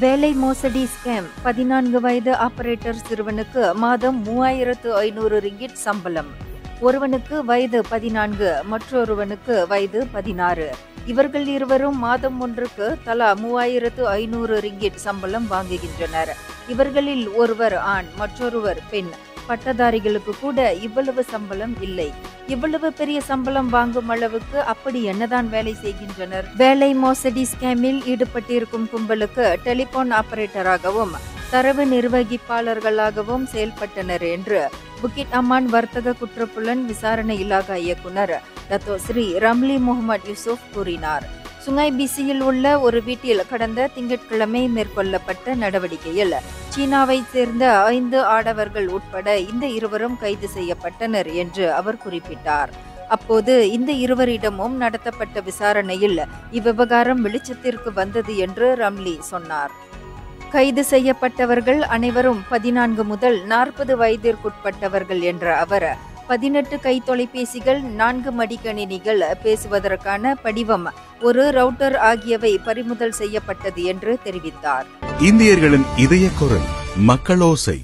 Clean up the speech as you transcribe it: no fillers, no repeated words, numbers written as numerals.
வேலை மோசடி ஸ்கேம் 14 வயது ஆபரேட்டர் சிறுவனுக்கு மாதம் 3500 ரிங்கிட் சம்பளம். ஒருவனுக்கு வயது 14, மற்றொருவனுக்கு வயது 16. இவர்கள் இருவரும் மாதம் ஒன்றுக்கு தலா 3500 ரிங்கிட் சம்பளம் வாங்குகின்றனர். இவர்களில் ஒருவர் ஆண், மற்றொருவர் பெண். பட்டதாரிகளுக்கு கூட இவ்வளவு சம்பளம் இல்லை. இவ்வளவு பெரிய சம்பளம் வாங்கும் அளவுக்கு அப்படி என்னதான் வேலை செய்கின்றனர்? வேலை மோசடி ஸ்கேமில் ஈடுபட்டிருக்கும் கும்பலுக்கு டெலிபோன் ஆபரேட்டராகவும் தரவு நிர்வகிப்பாளர்களாகவும் செயல்பட்டனர் என்று புக்கிட் அமான் வர்த்தக குற்றப்புலன் விசாரணை இலாகா இயக்குனர் டத்தோ ஸ்ரீ ரம்லி முகமது யூசுப் கூறினார். சுங்காய் பிசியில் உள்ள ஒரு வீட்டில் கடந்த திங்கட்கிழமை மேற்கொள்ளப்பட்ட நடவடிக்கையில் சீனாவைச் சேர்ந்த 5 ஆடவர்கள் உட்பட இந்த இருவரும் கைது செய்யப்பட்டனர் என்று அவர் குறிப்பிட்டார். அப்போது இந்த இருவரிடமும் நடத்தப்பட்ட விசாரணையில் இவ்விவகாரம் வெளிச்சத்திற்கு வந்தது என்று ரம்லி சொன்னார். கைது செய்யப்பட்டவர்கள் அனைவரும் 14 முதல் 40 வயதிற்குட்பட்டவர்கள் என்ற அவர் 18 கை தொலைபேசிகள், 4 மடிக்கணினிகள், பேசுவதற்கான படிவம், ஒரு ரவுட்டர் ஆகியவை பறிமுதல் செய்யப்பட்டது என்று தெரிவித்தார். இந்தியர்களின் இதய குரல் மக்களோசை.